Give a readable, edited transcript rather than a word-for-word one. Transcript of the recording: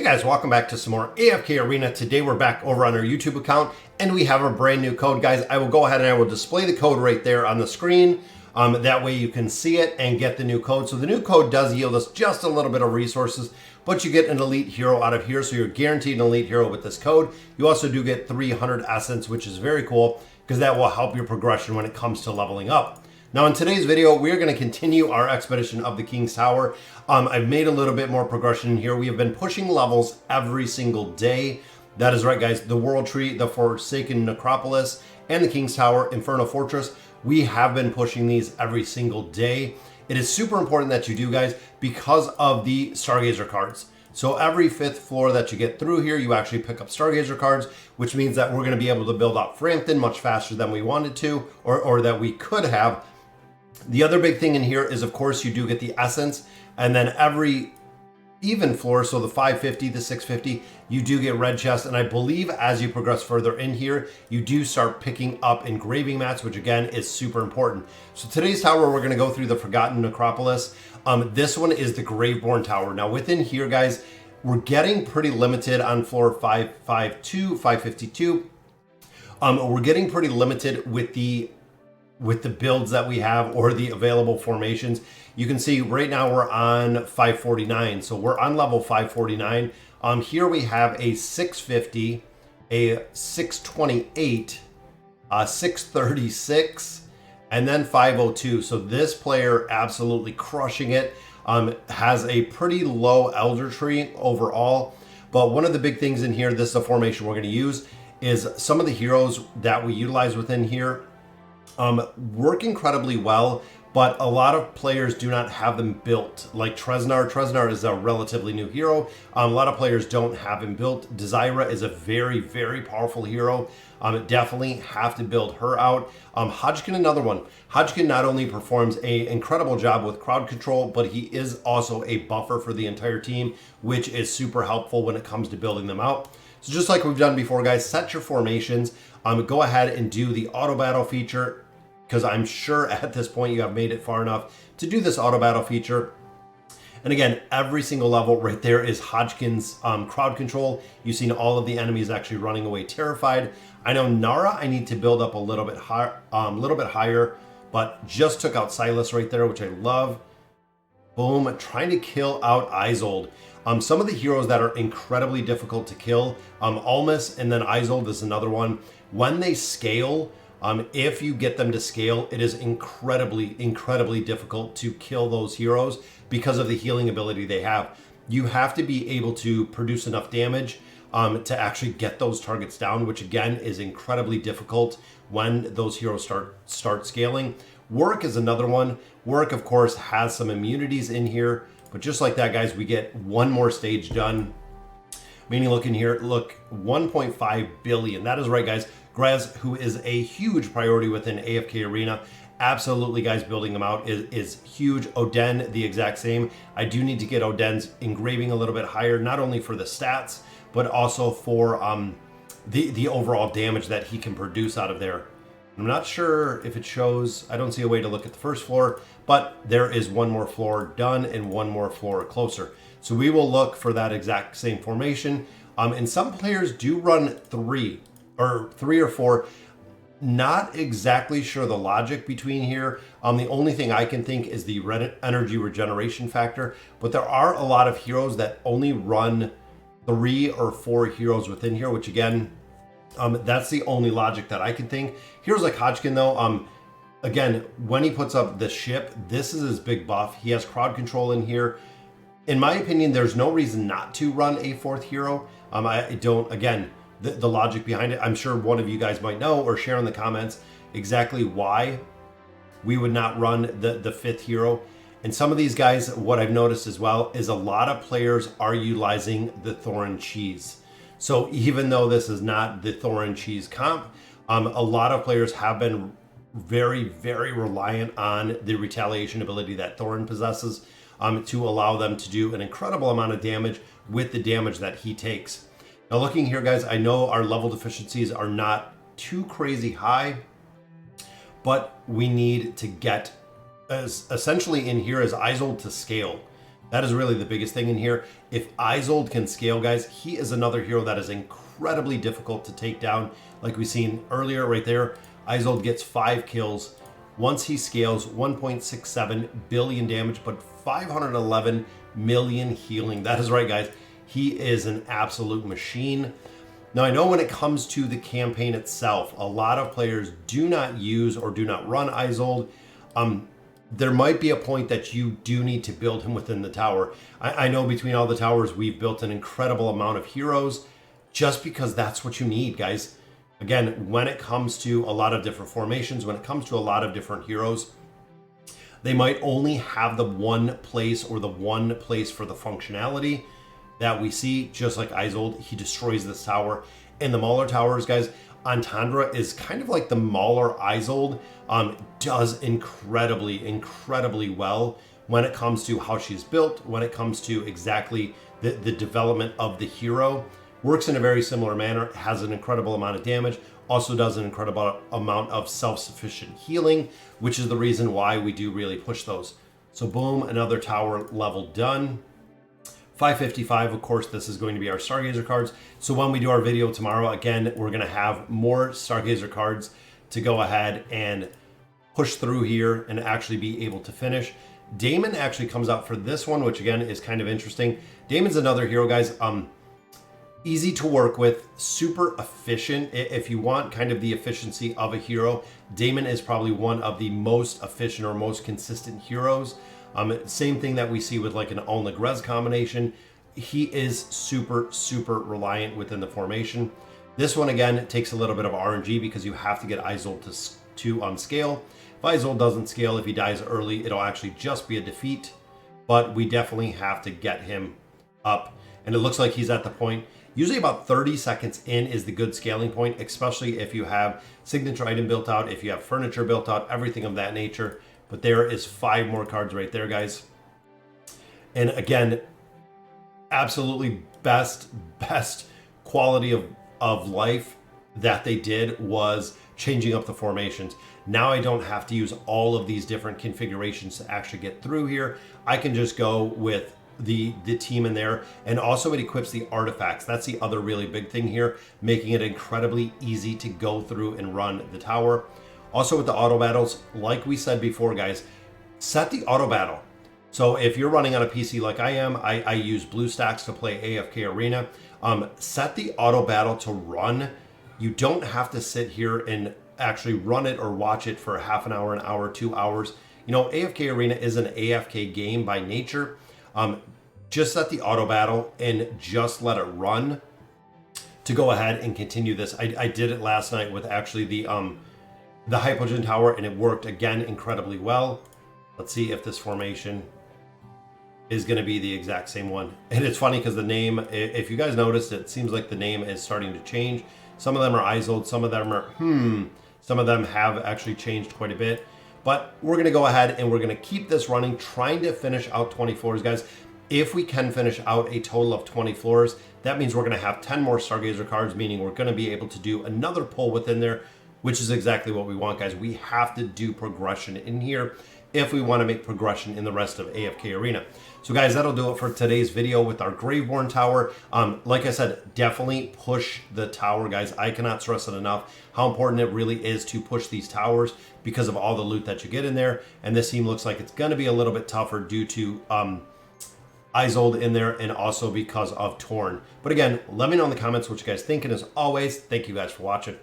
Guys, welcome back to some more AFK Arena. Today we're back over on our YouTube account and we have a brand new code. Guys, I will go ahead and I will display the code right there on the screen. That way you can see it and get the new code. So the new code does yield us just a little bit of resources, but you get an elite hero out of here. So you're guaranteed an elite hero with this code. You also do get 300 essence, which is very cool because that will help your progression when it comes to leveling up. Now in today's video, we're going to continue our expedition of the King's Tower. I've made a little bit more progression in here. We have been pushing levels every single day. That is right, guys. The World Tree, the Forsaken Necropolis, and the King's Tower, Inferno Fortress. We have been pushing these every single day. It is super important that you do, guys, because of the Stargazer cards. So every 5th floor that you get through here, you actually pick up Stargazer cards, which means that we're going to be able to build out Frampton much faster than we wanted to, or that we could have. The other big thing in here is, of course, you do get the essence, and then every even floor, so the 550, the 650, you do get red chests, and I believe as you progress further in here, you do start picking up engraving mats, which again is super important. So today's tower, we're going to go through the Forgotten Necropolis. This one is the Graveborn Tower. Now within here, guys, we're getting pretty limited on floor 552, 552. We're getting pretty limited with the builds that we have or the available formations. You can see right now we're on 549. So we're on level 549. Here we have a 650, a 628, a 636, and then 502. So this player absolutely crushing it. Has a pretty low elder tree overall. But one of the big things in here, this is a formation we're going to use, is some of the heroes that we utilize within here work incredibly well, but a lot of players do not have them built. Like Treznar. Treznar is a relatively new hero. A lot of players don't have him built. Desira is a very, very powerful hero. Definitely have to build her out. Hodgkin, another one. Hodgkin not only performs an incredible job with crowd control, but he is also a buffer for the entire team, which is super helpful when it comes to building them out. So just like we've done before, guys, set your formations. Go ahead and do the auto battle feature, because I'm sure at this point you have made it far enough to do this auto battle feature. And again, every single level right there is Hodgkin's crowd control. You've seen all of the enemies actually running away terrified. I know Nara I need to build up a little bit higher, but just took out Silas right there, which I love. Boom, trying to kill out Isolde. Some of the heroes that are incredibly difficult to kill, Almas and then Isolde is another one. When they scale, if you get them to scale, it is incredibly, incredibly difficult to kill those heroes because of the healing ability they have. You have to be able to produce enough damage to actually get those targets down, which again is incredibly difficult when those heroes start scaling. Work is another one. Work, of course, has some immunities in here, but just like that, guys, we get one more stage done. Meaning, look in here, look, 1.5 billion. That is right, guys. Grez, who is a huge priority within AFK Arena. Absolutely, guys, building them out is huge. Oden, the exact same. I do need to get Oden's engraving a little bit higher, not only for the stats, but also for the overall damage that he can produce out of there. I'm not sure if it shows. I don't see a way to look at the first floor, but there is one more floor done and one more floor closer. So we will look for that exact same formation. And some players do run three or four. Not exactly sure the logic between here. The only thing I can think is the energy regeneration factor, but there are a lot of heroes that only run 3 or 4 heroes within here, which again, that's the only logic that I can think. Heroes like Hodgkin though, again, when he puts up the ship, this is his big buff. He has crowd control in here. In my opinion, there's no reason not to run a 4th hero. I don't, again, the logic behind it, I'm sure one of you guys might know or share in the comments exactly why we would not run the 5th hero. And some of these guys, what I've noticed as well, is a lot of players are utilizing the Thorin Cheese. So even though this is not the Thorin Cheese comp, a lot of players have been very, very reliant on the retaliation ability that Thorin possesses to allow them to do an incredible amount of damage with the damage that he takes. Now looking here, guys, I know our level deficiencies are not too crazy high, but we need to get, as essentially in here is Isolde to scale. That is really the biggest thing in here. If Isolde can scale, guys, he is another hero that is incredibly difficult to take down. Like we seen earlier right there, Isolde gets 5 kills. Once he scales, 1.67 billion damage, but 511 million healing. That is right, guys. He is an absolute machine. Now, I know when it comes to the campaign itself, a lot of players do not use or do not run Isolde. There might be a point that you do need to build him within the tower. I know between all the towers, we've built an incredible amount of heroes just because that's what you need, guys. Again, when it comes to a lot of different formations, when it comes to a lot of different heroes, they might only have the one place or the one place for the functionality that we see. Just like Isolde, he destroys this tower. And the Mauler towers, guys, Antandra is kind of like the Mauler Isolde, does incredibly well when it comes to how she's built, when it comes to exactly the development of the hero. Works in a very similar manner, has an incredible amount of damage, also does an incredible amount of self-sufficient healing, which is the reason why we do really push those. So boom, another tower level done. 555, of course, this is going to be our Stargazer cards. So when we do our video tomorrow, again, we're going to have more Stargazer cards to go ahead and push through here and actually be able to finish. Daemon actually comes out for this one, which again is kind of interesting. Daemon's another hero, guys. Easy to work with, super efficient. If you want kind of the efficiency of a hero, Daemon is probably one of the most efficient or most consistent heroes. Same thing that we see with like an Olnag-Rez combination. He is super reliant within the formation. This one again takes a little bit of RNG because you have to get Isolde to scale. If Isolde doesn't scale, if he dies early, it'll actually just be a defeat. But we definitely have to get him up. And it looks like he's at the point. Usually about 30 seconds in is the good scaling point, especially if you have signature item built out, if you have furniture built out, everything of that nature. But there is 5 more cards right there, guys. And again, absolutely best quality of life that they did was changing up the formations. Now I don't have to use all of these different configurations to actually get through here. I can just go with the team in there, and also it equips the artifacts. That's the other really big thing here, making it incredibly easy to go through and run the tower. Also with the auto battles, like we said before, guys, set the auto battle. So if you're running on a PC like I am, I use BlueStacks to play AFK Arena. Set the auto battle to run. You don't have to sit here and actually run it or watch it for half an hour, 2 hours. You know, AFK Arena is an AFK game by nature. Just set the auto battle and just let it run to go ahead and continue this. I did it last night with actually the Hypogean Tower, and it worked again incredibly well. Let's see if this formation is going to be the exact same one. And it's funny because the name, if you guys noticed, it seems like the name is starting to change. Some of them are Isolde, some of them are some of them have actually changed quite a bit. But we're going to go ahead and we're going to keep this running, trying to finish out 20 floors, guys. If we can finish out a total of 20 floors, that means we're going to have 10 more Stargazer cards, meaning we're going to be able to do another pull within there, which is exactly what we want, guys. We have to do progression in here if we want to make progression in the rest of AFK Arena. So guys, that'll do it for today's video with our Graveborn Tower. Like I said, definitely push the tower, guys. I cannot stress it enough how important it really is to push these towers because of all the loot that you get in there. And this team looks like it's going to be a little bit tougher due to Isolde in there and also because of Torn. But again, let me know in the comments what you guys think. And as always, thank you guys for watching.